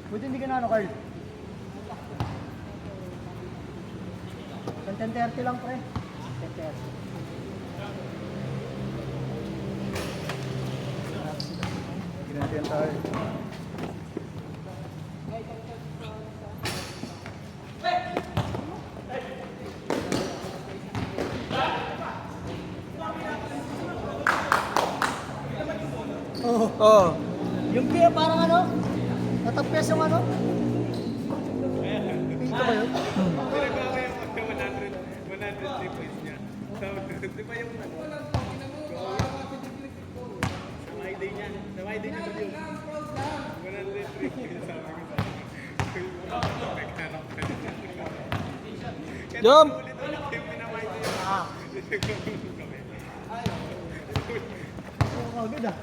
Buti hindi ka na ano, Carl? 10:30 lang, pre. 10:30. Ginatiyan tayo. Oh. Yung kaya parang ano? Natapyas yung ano? Pito ba yun? Pinagawa yung 103 points niya. Di ba yung ano? Sa my day niya. Sa my day niya ba yung 103 points sabi ko sa akin. Jump! Ulit-ulit yung pinamay day. Oo, agad ah.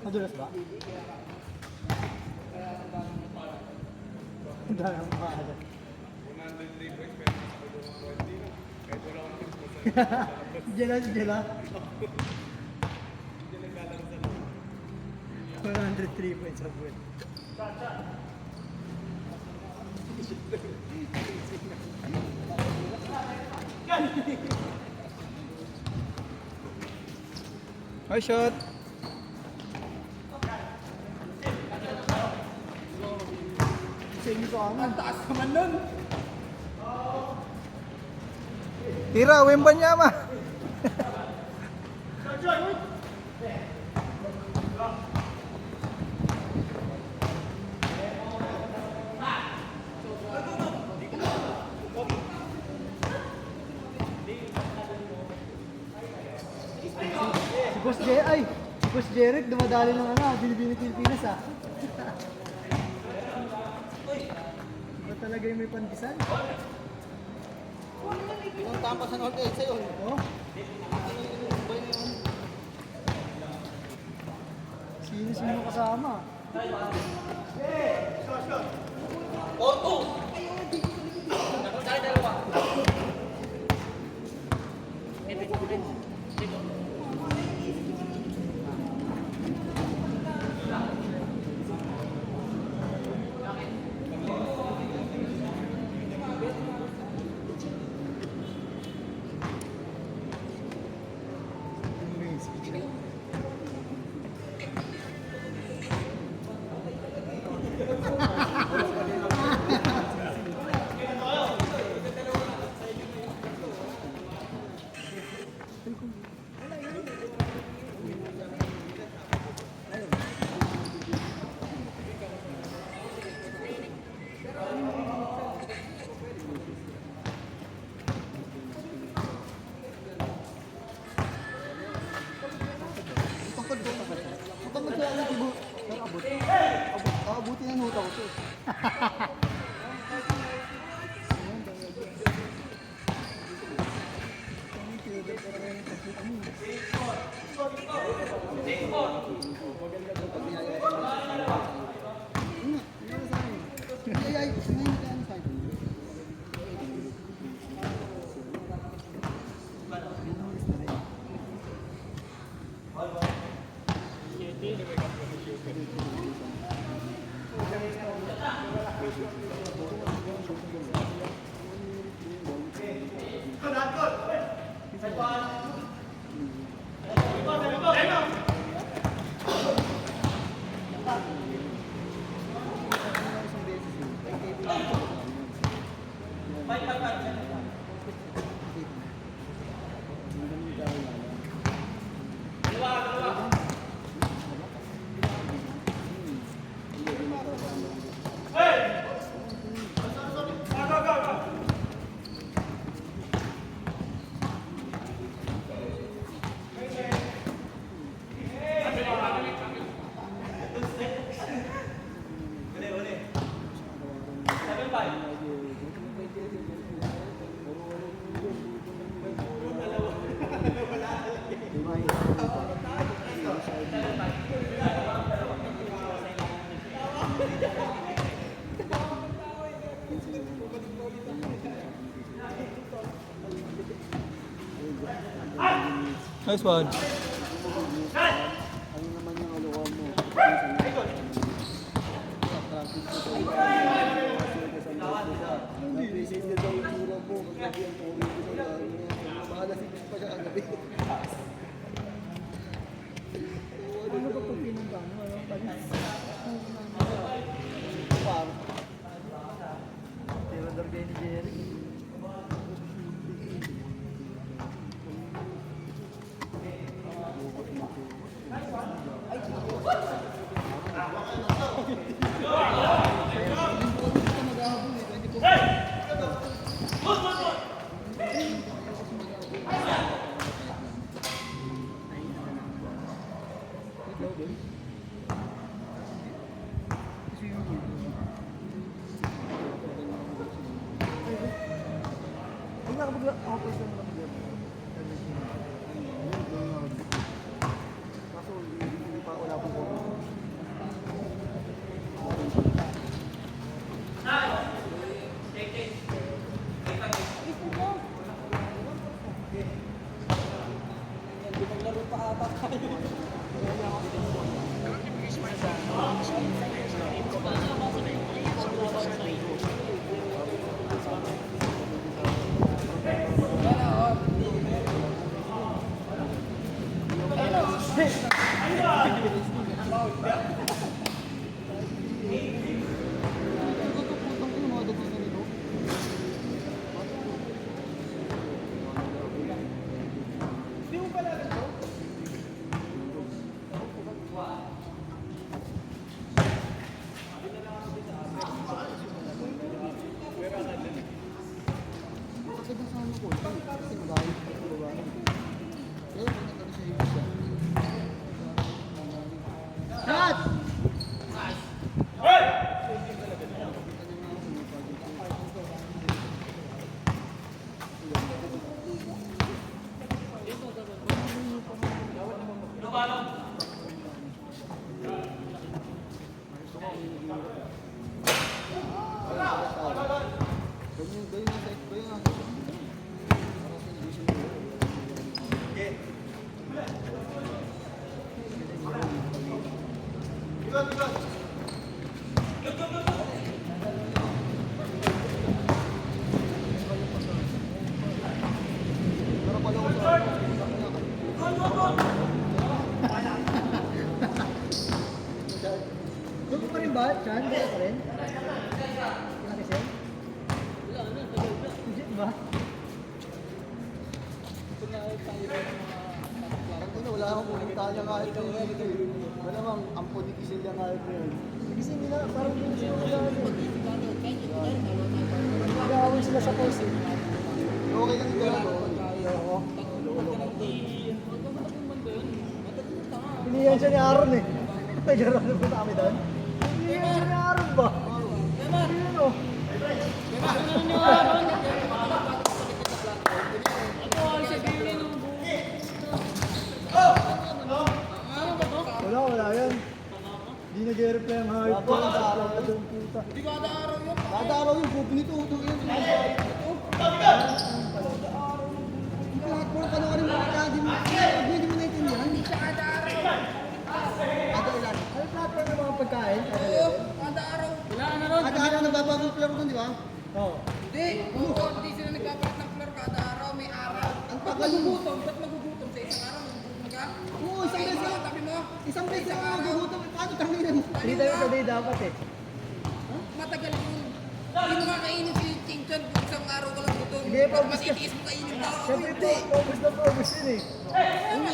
Madulas ba? Ang dami ang makakala. 103 points pero mas ako yung 20 na. Kahit wala akong tips mo sa Jela, Jela. hindi naglalaro sa loob. 103 points sa buwan. Hi, shot. Sa inyo ko ang taas naman nun. Tira, Wembanyama. Si Boss si Boss Jeric dumadali ng ano, Pilipinas ah. Ba talaga yung may pantisan? Yung tampa sa North Edsa yun. Oh? Sino kasama? Buti ng huta ko to. Nice one. Ano naman yung aluhan mo? Napising niya daw yung tura mo. Kagabi ang tawag ko na makalasipis pa siya kagabi. Ano ba pag pinunta mo? Ano? Parang Tirador kayo ni Jerry. Huwag nakapag-office lang naman dyan. kaso hindi pa wala pong ko. Maglaro pa ata tayo. Shot! Gusto pa rin ba? Chan? Gusto pa rin? Nakisel? Legit ba? Wala akong pumunta niya kahit dito. Wala bang ampo ni Kisil niya kahit ngayon. Gising nila, parang hindi sila nag-aaway. Nag-aaway sila sa post eh. Okay lang yung gano'n. Oo. Pilihan siya ni Aaron eh. Ay, gano'n na punta kami doon. Pilihan siya ni Aaron ba? Pilihan o. Wala yan. Hindi nag-reply ang hype ko. Doon puta. Kada araw yung pupo nito. Utong yun. Lahat mo panoorin mo. Kaya di mo naiintindihan. Hindi siya kada araw. Kada ilan? Ano platform ng mga pagkain? Kada araw. Kada araw nagbabago yung plaro doon, di ba? Oo. Hindi, hindi sila nagpapalit ng floor kada araw, may araw. Ang Ba't tagal mo. magugutom? Ba't magugutom sa isang araw? Magugutom ka? Oo, isang beses Tayo lang. mo, tabi mo. Isang beses lang nagugutom. Paano tanginan mo? 3 times a day dapat eh. Matagal yun. Hindi mo kakainin si Chinchan kung isang araw ka lang gutom. Sige, Ba't paubos ka. matitiis mo kainin ba? Siyempre Hindi. paubos na paubos yun eh.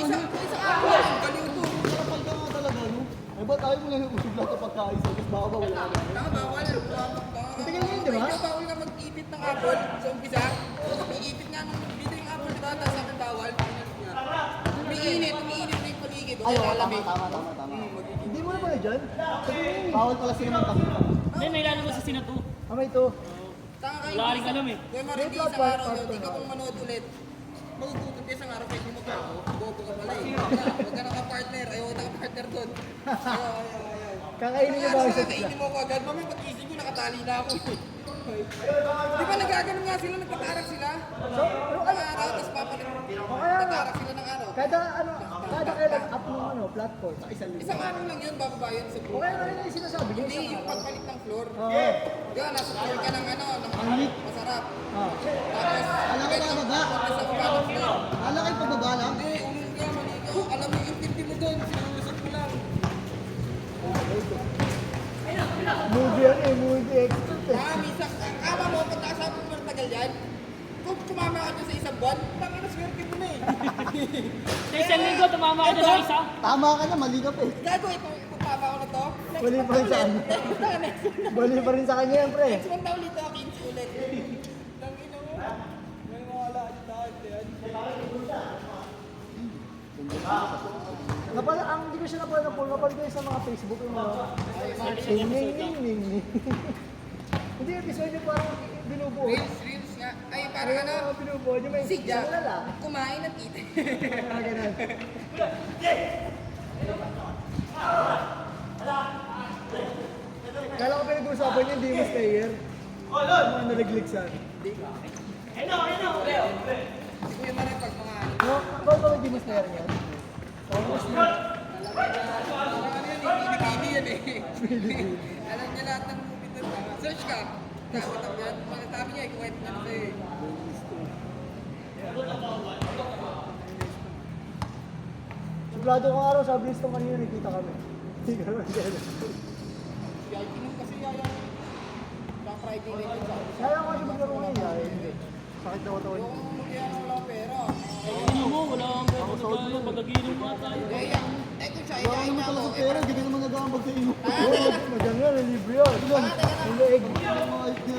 Isang araw lang, kaliw to. Kapal ka nga talaga, no? Eh, ba't ayaw mo lang yung usog lahat ng pagkain sa baka ba wala ka? Tama, bawal. Matagal mo yun, di ba? Medyo bawal ka mag-ipit ng apple sa umpisa. Iipit nga nung dito yung apple, di ba? Tapos sa akin bawal. Umiinit na yung paligid. Ay, oo, tama, lalamig. tama. Hindi mo na pala dyan? Bawal pala sila magkakita. Hindi, nailalabas sa sinato. May ito. Tanga kayo. Wala rin alam eh. Kaya marindi isang araw yun, di ka pong manood ulit. Magugutom ka isang araw, kahit hindi mo pa. Bobo ka pala eh. Huwag ka naka-partner. Ayaw ka naka-partner doon. Ayaw. Kakainin mo Kaya ba ano isa kakainin mo ko agad? Mamaya pag-isip ko, nakatali na ako eh. Di ba nagaganon nga sila, nagtatarak sila? So, ano, Ng araw, tapos papalit. kaya nga, Nagtatarak sila ng araw. kada kailan up ng platform, Isang araw lang yun, bababa yun sa o group. kaya nga yun yung sinasabi niya. Hindi, yung pagpalit ng floor. Oo. Di ba, nasa floor ka ng masarap. Ah. Tapos, Alam ka ba baba? sa baba ng floor. Alam kayo pababa lang? Hindi, umong ka, maligo. Alam mo yung intindi mo doon, sinulusot mo lang. Movie yan eh, movie expert eh. Minsan, ama mo, pag nakasabi mo ng tagal yan, kung tumama ka dyan sa isang buwan, tangin na swerte mo na eh. Sa isang linggo, tumama ka doon sa isa. Tama ka na, mali ka pa eh. Gago, ipapapa ko na to. Mali pa rin sa kanya. Mali pa rin sa kanya yan, pre. Next month na ulit ako, 15 ulit. Tangin na mo. May wala dahil yan. Hindi ko siya napala napal ko yun sa mga Facebook yung mga ning. Hindi, episode yung parang binubuo. Reels nga. Ay, parang ano, Binubuo niya may sigya, wala lang. kumain at eat. Ganun. Kala ko pinag-uusapan niya, hindi mo stayer. Mga nalagliksan. Hindi ko yung marang pag mga ano. No, bakit ba hindi mo stayer niya? Almost na. Parang ano yun, pinipili yan eh. Alam niya lahat ng movie doon. Search ka. Tapos yan, magkatabi niya, ikuwento niya na sa'yo eh. Suplado kong araw, sabi listo kanina, nakita kami. Hindi ka naman gano'n. Yaya, kinom kasi yaya. Sa Friday night yun sabi. Kaya ko siya maglaro ngayon, ay hindi. Sakit na katawan. Yung kaya wala pera. Ano mo, wala kang pwede sa tayo. Pag-aginom nga tayo. Yaya, kung siya, Wala yaya naman na talaga ako. sa pera, hindi ka naman nagkakambag sa ino. Oo, maganda yan, libre yan. Yung leeg.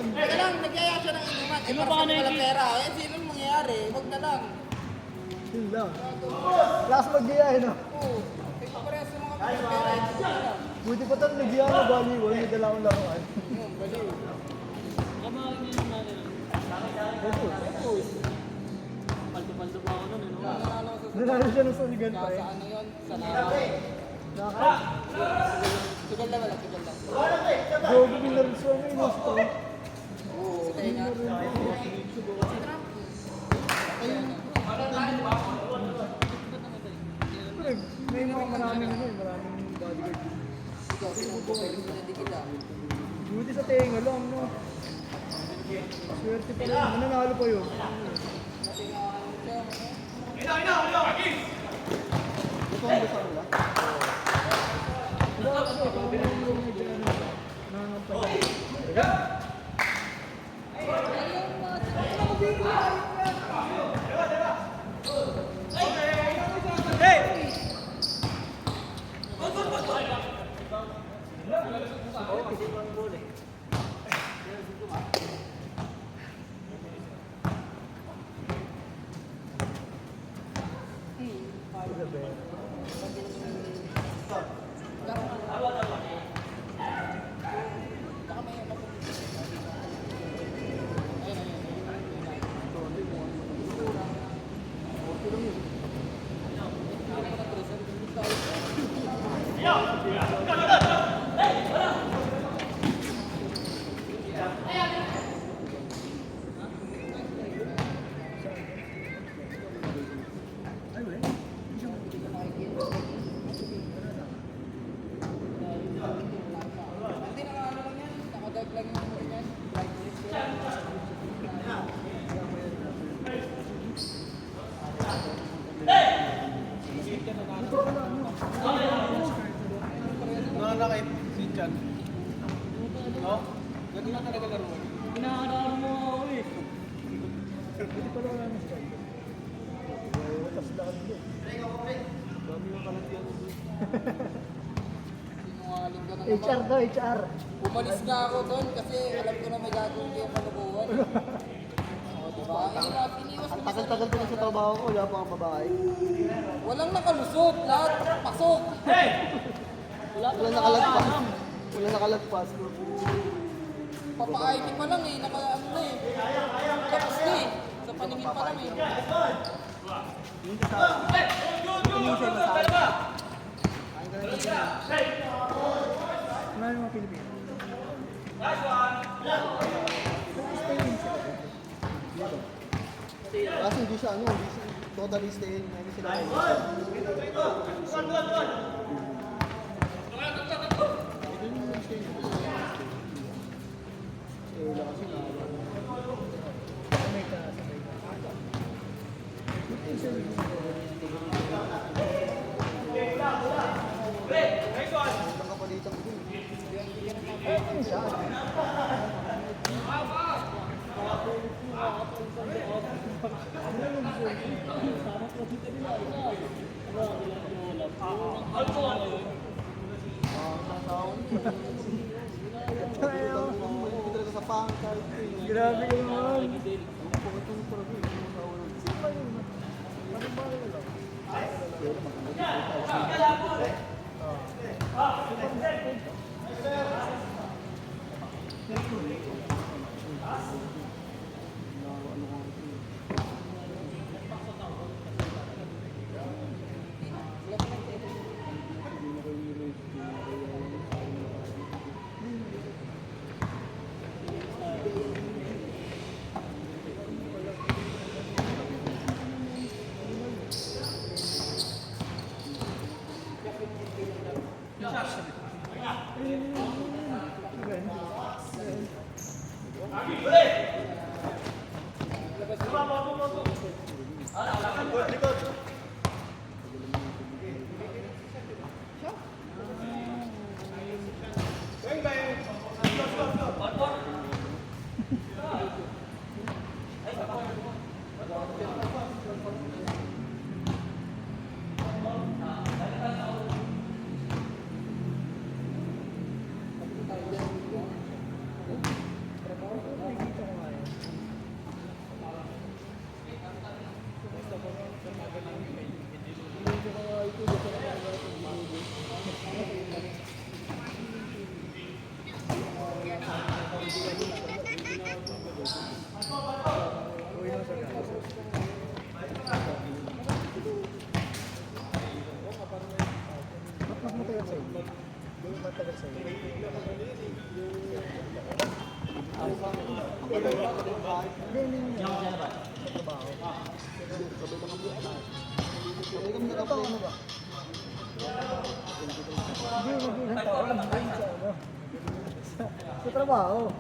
Teka lang, nagyaya siya ng inuman. Eh, Sino para ba sa na wala yung- pera. Eh, sino mangyayari? Wag na lang. Yun lang. Last mag-diyahe, no? Oo. Eh, parehas sa mga pera. Ito na lang. Buti pa tayo nag-diyahe na volleyball, may dala akong laruan. Baliw. Kamarin niyo yung natin. Paldo-paldo pa ako nun, ano? Nanalo ko sa Nanalo siya ng saligan pa eh. sa ano yun? Sa Nara. Naka. Tugal na wala, tugal lang. Gogo binarso na yun. Gusto. Sa tenga. May mga maraming ano eh, maraming bodyguard. Ikaw, pinadikit ah. Buti sa tenga lang, no? Swerte pa rin. Mananalo pa yun. Kasi nga, ano siya, Ito ang gusto nila. Wala kasi, kung yung medyo ano, nangangampay. hindi na ano lang yan. Nakadag lang yung ano yan. Light list yan. Nananakit si Chan. No? Ganun lang talaga laro. Inaararo mo ako eh. Buti pala wala na siya. Tapos lakad doon. Dami yung kalat yan. Sinungaling ka na HR naman. daw, HR. Umalis nga ako doon kasi alam ko na may gagawin kayong kalukuhan. O, diba? Iniwas ko Ang na sa tagal-tagal ko na sa trabaho ko, wala pa akong babae. walang nakalusot, lahat pasok. Wala nakalagpas. Wala nakalagpas. Papa-ID pa lang eh, naka ano na eh. Tapos na eh, sa paningin pa lang eh. Ano yung mga Pilipino? siya, ano, totally stay, hindi sila. Sa pangkal. Grabe naman. Sa trabaho.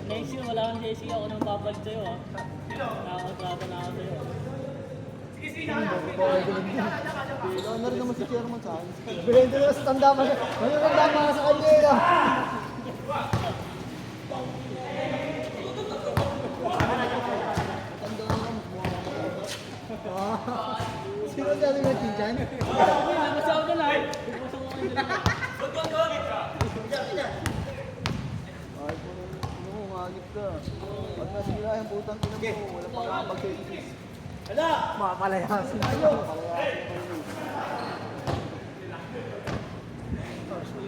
Next year, wala kang JC. Ako nang papalit sa'yo, ha? Nakakontrata na ako sa'yo. Ano rin naman si Chairman sa akin. Bigyan ko sa tanda pa. Tanda pa sa kanya eh. Sino sabi mo Chinchan? Nabasa ko na lang. Bubasa ko kayo nila. Ay, ano mo, umagit ka. Pag nasira yung putang ina mo, wala pa kang mag-test. Mapalayasin tayo.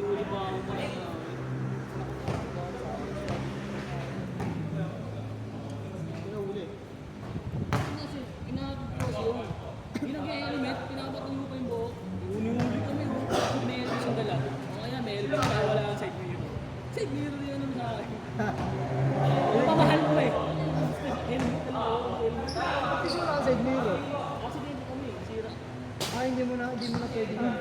Uli pa ako pa. Kasi, inaabot ko kasi yun. Pinag-helmet, pinabatang mo pa yung buhok. Uni-uli kami. May helmet siyang dala. O kaya may helmet kaya wala kang side mirror. Side mirror yun naman sa akin. Yung pamahal ko eh. Helmet na ako. Helmet. Kasi wala kang side mirror. Kasi dito kami, sira. Hindi mo na pwede yun.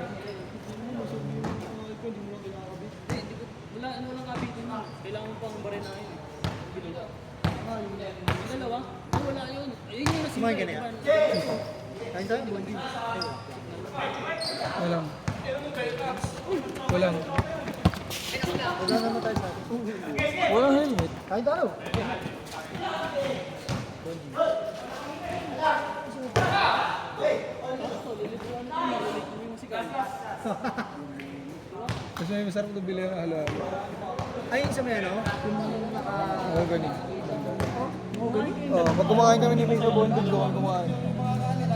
Wala, ano lang kabitin mo. Kailangan mo pang barinahin. Bilog. Yung dalawa? Ay, wala yun. Ayun yung nasira. Kumain ka na yan? Kain tayo? Bundi. Walang. Walang. Wala naman tayo sa atin. Walang helmet. Kain tayo. Kasi may masarap ito bili yung halo-halo. Ay, sa may ano? Yung naka... Oo, ganyan. Pag kumain kami ni Mika Bonding, doon kumain.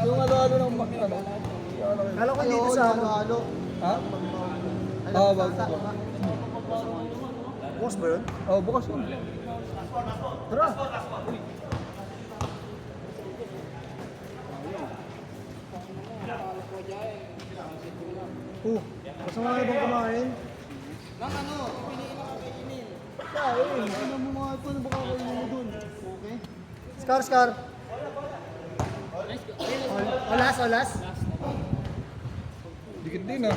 Yung halo-halo ng ano? Kala ko dito sa ano. Halo. Ha? Oo, bago ba? Bukas ba yun? Oo, bukas yun. Tara! Gusto mo nga ibang kumain? Nang ano, piliin ako kainin. Kain! Ano mo mga ito, ano ba kakainin mo dun? Okay? Scar! Olas, olas. Dikit din ah.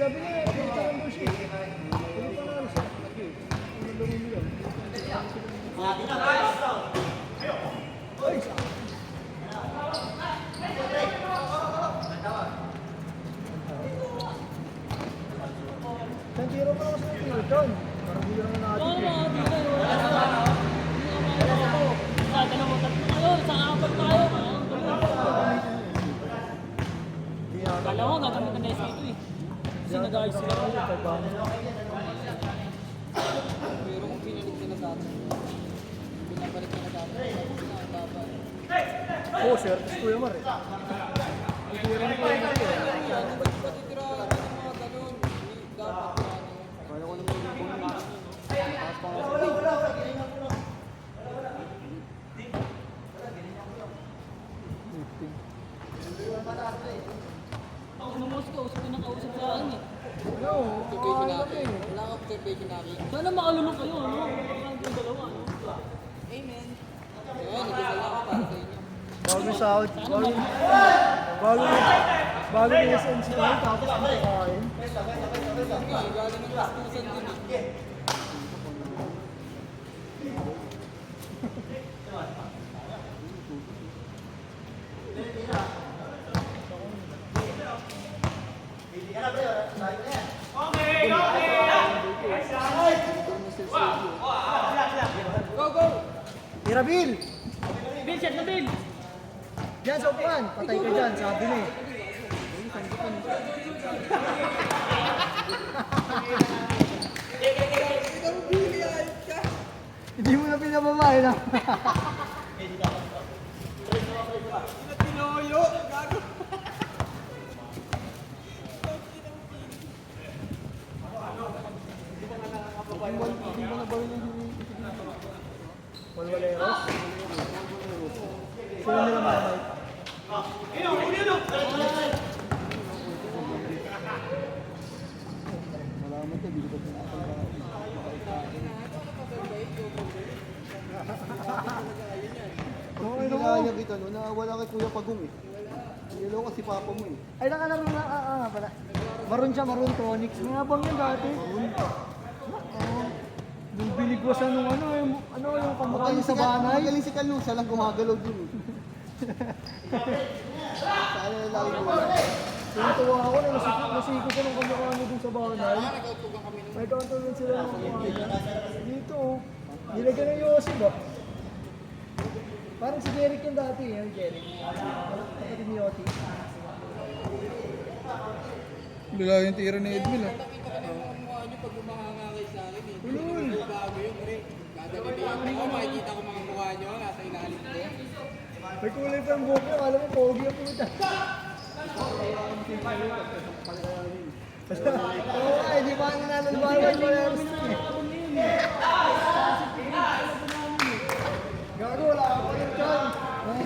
Sabi niya, pinita lang daw siya. Hindi pa nga siya. Ano daw mo yun? Isang tiro pa ako sa tiro doon. Parang hindi lang natin. Ano mga dito? Wala na ba? Hindi naman ako. Sa dalawa tatlo tayo, sa apat tayo. Kala ko, gagamit na SK ito eh. Kasi nag-ayos sila. Pero kung pinalit nila sa atin, pinabalik nila sa atin, pinababa. Oo, sir. Kuya Mar eh. Patitira ng mga ganun, dapat na ano. Kaya ko naman yung kung Nung Moscow, gusto ko nakausap sa akin eh. Ano? Observation natin. Wala kang observation natin. Sana makalunok kayo, ano? Parang yung dalawa, ano? Amen. Kaya, nagdasal ako para sa inyo. Bago sahod. Bago yung SNC tayo, tapos ang kakain. Nga, galing ng kastusan din eh. Go, go! Irabil! Bill, shot na Bill! Diyan sa upuan. Patay ka dyan, sabi niya eh. Hindi mo na pinababae na. Pinoyo! Gago! Hindi mo na ba rin yung Walwaleros? Sino nila mamay? malaman ito, hindi ko pa Oo, Hindi ano mo? kaya kita, no? Nawala kay Kuya Pagong eh. Niloko kasi papa mo eh. Ay, nakalaro na, pala. Maroon siya, maroon tonics. May abang yan dati. Oo. Nung binigwasan nung yung kamukha niya sa banay. Magaling si Kalu, siya lang gumagalaw dun eh. Sana na lagi ko. Tuwa ako na nasiko ko ng kamukha niya dun sa banay. Nagautugan kami nung May counter sila ng kamukha niya. Dito, nilagyan ng Yossi ba? Parang si Derek yung dati, yung Derek. Kapatid ni Yossi. Bila yung tira ni Edmil ah. nakita ka ng mga mukha nyo pag bumahanga kayo sa akin eh. Hindi ko bago yun, pre. Kada bibigyan ko, makikita ko mga mukha nyo, nasa ilalim ko. May kulay pa yung buhok niya, alam mo, pogi ang pumunta. Oo nga, hindi pa nananalbayan. Wala yung gusto niya.